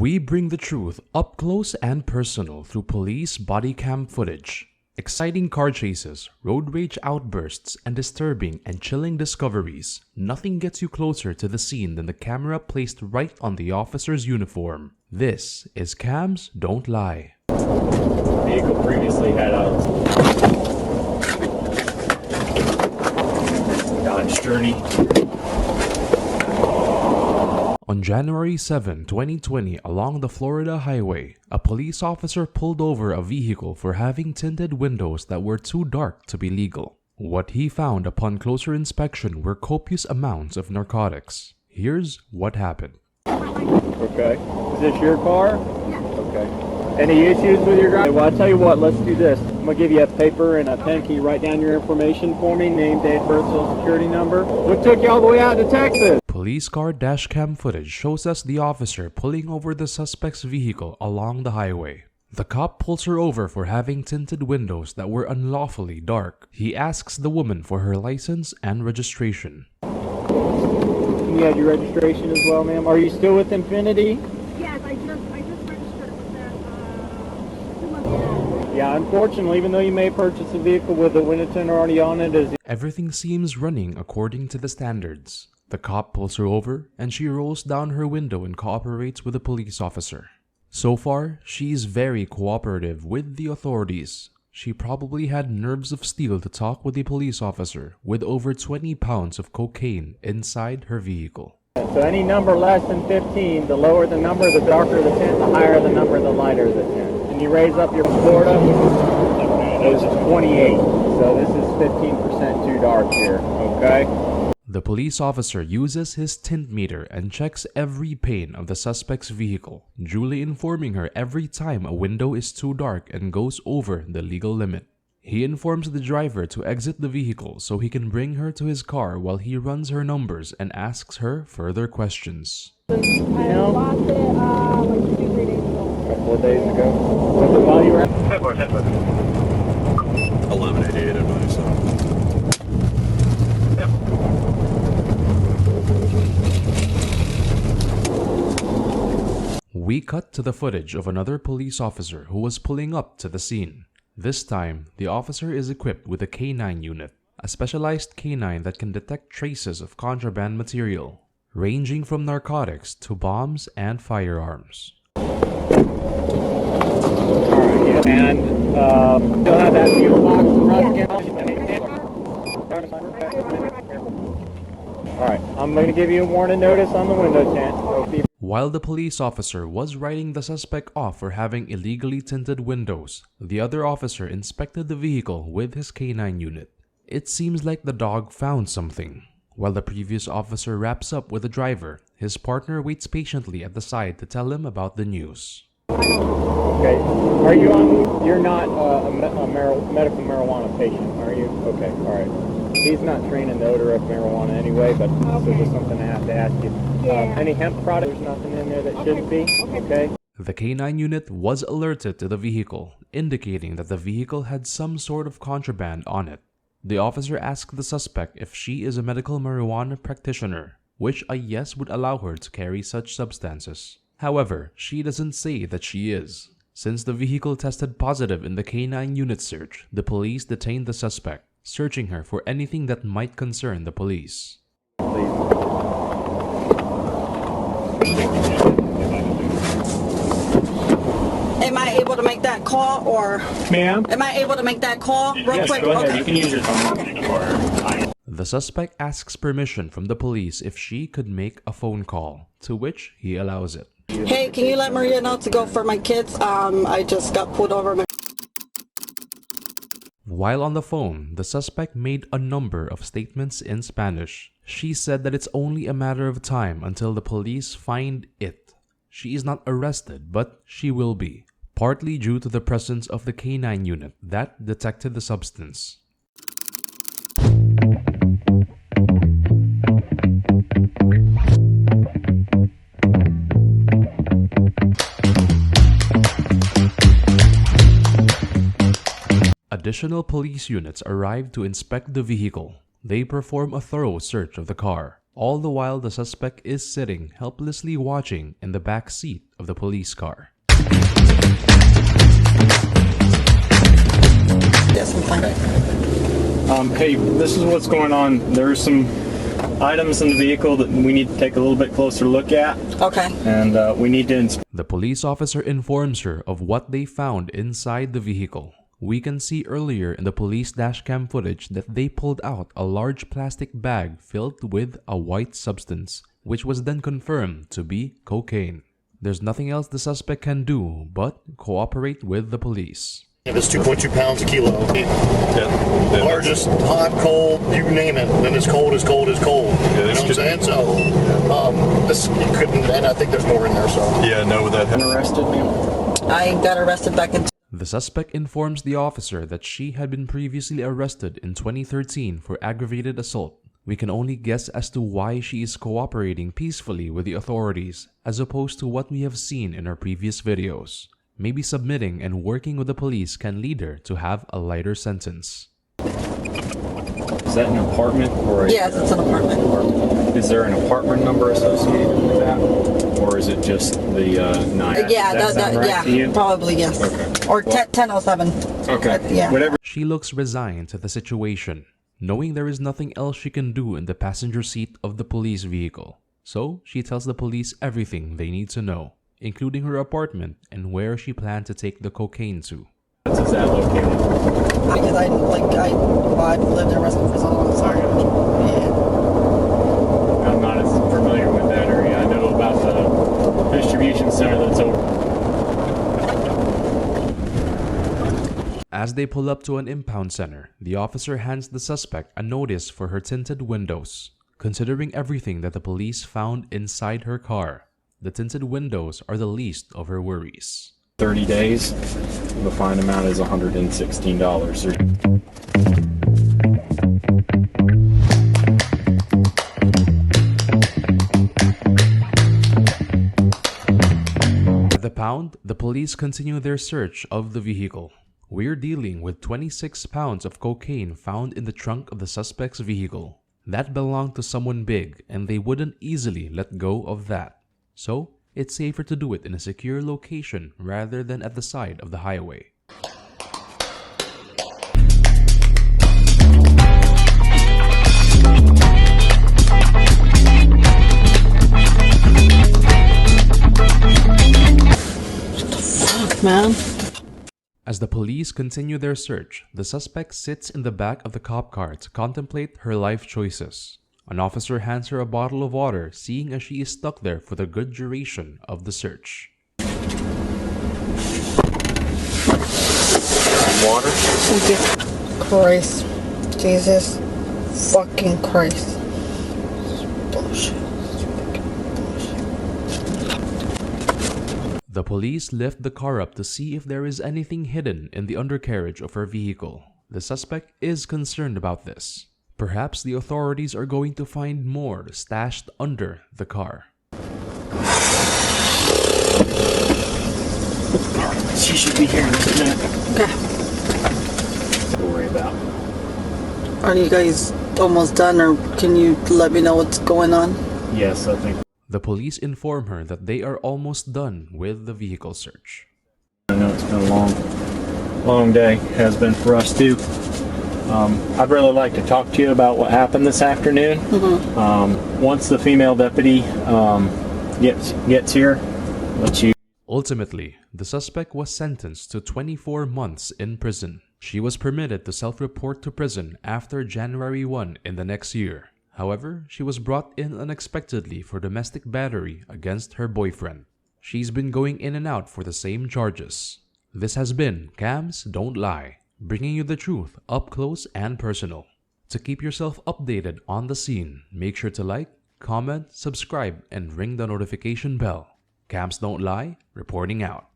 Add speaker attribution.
Speaker 1: We bring the truth up close and personal through police body cam footage. Exciting car chases, road rage outbursts, and disturbing and chilling discoveries. Nothing gets you closer to the scene than the camera placed right on the officer's uniform. This is Cams Don't Lie.
Speaker 2: The vehicle previously had a Dodge Journey.
Speaker 1: On January 7, 2020, along the Florida highway, a police officer pulled over a vehicle for having tinted windows that were too dark to be legal. What he found upon closer inspection were copious amounts of narcotics. Here's what happened.
Speaker 2: Okay. Is this your car?
Speaker 3: Yeah.
Speaker 2: Okay. Any issues with your driver? Well, I'll tell you what, let's do this. I'm going to give you a paper and a pen. Can you write down your information for me? Name, date, birth, social security number. What took you all the way out to Texas?
Speaker 1: Police car dashcam footage shows us the officer pulling over the suspect's vehicle along the highway. The cop pulls her over for having tinted windows that were unlawfully dark. He asks the woman for her license and registration.
Speaker 2: You had your registration as well, ma'am? Are you still with Infinity?
Speaker 3: Yes, I just registered with them 2 months ago.
Speaker 2: Yeah, unfortunately, even though you may purchase a vehicle with a window tint already on it,
Speaker 1: Everything seems running according to the standards. The cop pulls her over and she rolls down her window and cooperates with the police officer. So far, she's very cooperative with the authorities. She probably had nerves of steel to talk with the police officer with over 20 pounds of cocaine inside her vehicle.
Speaker 2: So any number less than 15, the lower the number, the darker the tint, the higher the number, the lighter the tint. Can you raise up your Florida? It was 28, so this is 15% too dark here, okay?
Speaker 1: The police officer uses his tint meter and checks every pane of the suspect's vehicle, duly informing her every time a window is too dark and goes over the legal limit. He informs the driver to exit the vehicle so he can bring her to his car while he runs her numbers and asks her further questions.
Speaker 3: I lost it like 2-3 days ago.
Speaker 2: A couple of days ago. Was it while you were at headboard?
Speaker 4: 1188, I believe so.
Speaker 1: We cut to the footage of another police officer who was pulling up to the scene. This time, the officer is equipped with a K9 unit, a specialized K9 that can detect traces of contraband material, ranging from narcotics to bombs and firearms.
Speaker 2: Alright, and still have that fuel box Alright, I'm going to give you a warning notice on the window tint.
Speaker 1: While the police officer was writing the suspect off for having illegally tinted windows, the other officer inspected the vehicle with his K9 unit. It seems like the dog found something. While the previous officer wraps up with the driver, his partner waits patiently at the side to tell him about the news.
Speaker 2: Okay, are you on? You're not a medical marijuana patient, are you? Okay, alright. He's not trained in the odor of marijuana anyway, but this is just something I have to ask you. Any hemp product? There's nothing in there that shouldn't be? Okay.
Speaker 1: The K9 unit was alerted to the vehicle, indicating that the vehicle had some sort of contraband on it. The officer asked the suspect if she is a medical marijuana practitioner, which a yes would allow her to carry such substances. However, she doesn't say that she is. Since the vehicle tested positive in the K9 unit search, the police detained the suspect, searching her for anything that might concern the police.
Speaker 5: Am I able to make that call, or
Speaker 2: Ma'am?
Speaker 5: am I able to make that call real
Speaker 4: Yes,
Speaker 5: quick?
Speaker 4: go ahead.
Speaker 5: Okay.
Speaker 4: You can use your phone or
Speaker 1: The suspect asks permission from the police if she could make a phone call, to which he allows it.
Speaker 5: Hey, can you let Maria know to go for my kids? I just got pulled over.
Speaker 1: While on the phone, the suspect made a number of statements in Spanish. She said that it's only a matter of time until the police find it. She is not arrested, but she will be, partly due to the presence of the K9 unit that detected the substance. Additional police units arrived to inspect the vehicle. They perform a thorough search of the car. All the while, the suspect is sitting helplessly watching in the back seat of the police car.
Speaker 5: Yes, I'm fine.
Speaker 2: Hey, this is what's going on. There's some items in the vehicle that we need to take a little bit closer look at.
Speaker 5: Okay.
Speaker 2: And we need to
Speaker 1: The police officer informs her of what they found inside the vehicle. We can see earlier in the police dashcam footage that they pulled out a large plastic bag filled with a white substance, which was then confirmed to be cocaine. There's nothing else the suspect can do but cooperate with the police.
Speaker 6: If it's 2.2 pounds a kilo, largest, hot, cold, you name it, then it's cold, you know what I'm saying? So, this, you couldn't, and I think there's more in there, so.
Speaker 4: Yeah, no, that
Speaker 2: arrested me.
Speaker 5: I got arrested back in...
Speaker 1: The suspect informs the officer that she had been previously arrested in 2013 for aggravated assault. We can only guess as to why she is cooperating peacefully with the authorities, as opposed to what we have seen in our previous videos. Maybe submitting and working with the police can lead her to have a lighter sentence.
Speaker 2: Is that an apartment or a...
Speaker 5: Yes, it's an apartment.
Speaker 2: Is there an apartment number associated with that? Or is it just the 9?
Speaker 5: Yeah,
Speaker 2: Does that sound right to you?
Speaker 5: probably yes.
Speaker 2: Okay.
Speaker 5: Or 1007.
Speaker 2: Okay.
Speaker 5: Yeah.
Speaker 2: Whatever.
Speaker 1: She looks resigned to the situation, knowing there is nothing else she can do in the passenger seat of the police vehicle. So she tells the police everything they need to know, including her apartment and where she planned to take the cocaine to.
Speaker 2: Is that located?
Speaker 5: Because I've lived in Wrestling for so long, sorry. Yeah.
Speaker 2: I'm not as familiar with that area. I know about the distribution center that's over.
Speaker 1: As they pull up to an impound center, the officer hands the suspect a notice for her tinted windows. Considering everything that the police found inside her car, the tinted windows are the least of her worries.
Speaker 2: 30 days. The fine amount is $116.
Speaker 1: At the pound, the police continue their search of the vehicle. We're dealing with 26 pounds of cocaine found in the trunk of the suspect's vehicle. That belonged to someone big, and they wouldn't easily let go of that. So, it's safer to do it in a secure location rather than at the side of the highway.
Speaker 5: What the fuck, man?
Speaker 1: As the police continue their search, the suspect sits in the back of the cop car to contemplate her life choices. An officer hands her a bottle of water, seeing as she is stuck there for the good duration of the search.
Speaker 2: Water?
Speaker 5: Christ. Jesus fucking Christ. Bullshit.
Speaker 1: The police lift the car up to see if there is anything hidden in the undercarriage of her vehicle. The suspect is concerned about this. Perhaps the authorities are going to find more stashed under the car.
Speaker 2: She should be here in just a minute.
Speaker 5: Okay.
Speaker 2: Don't worry about.
Speaker 5: Are you guys almost done, or can you let me know what's going on?
Speaker 2: Yes, I think.
Speaker 1: The police inform her that they are almost done with the vehicle search.
Speaker 2: I know it's been a long day. Has been for us too. I'd really like to talk to you about what happened this afternoon. Once the female deputy gets here, let you.
Speaker 1: Ultimately, the suspect was sentenced to 24 months in prison. She was permitted to self-report to prison after January 1 in the next year. However, she was brought in unexpectedly for domestic battery against her boyfriend. She's been going in and out for the same charges. This has been Cams Don't Lie, bringing you the truth up close and personal. To keep yourself updated on the scene, make sure to like, comment, subscribe, and ring the notification bell. Cams Don't Lie, reporting out.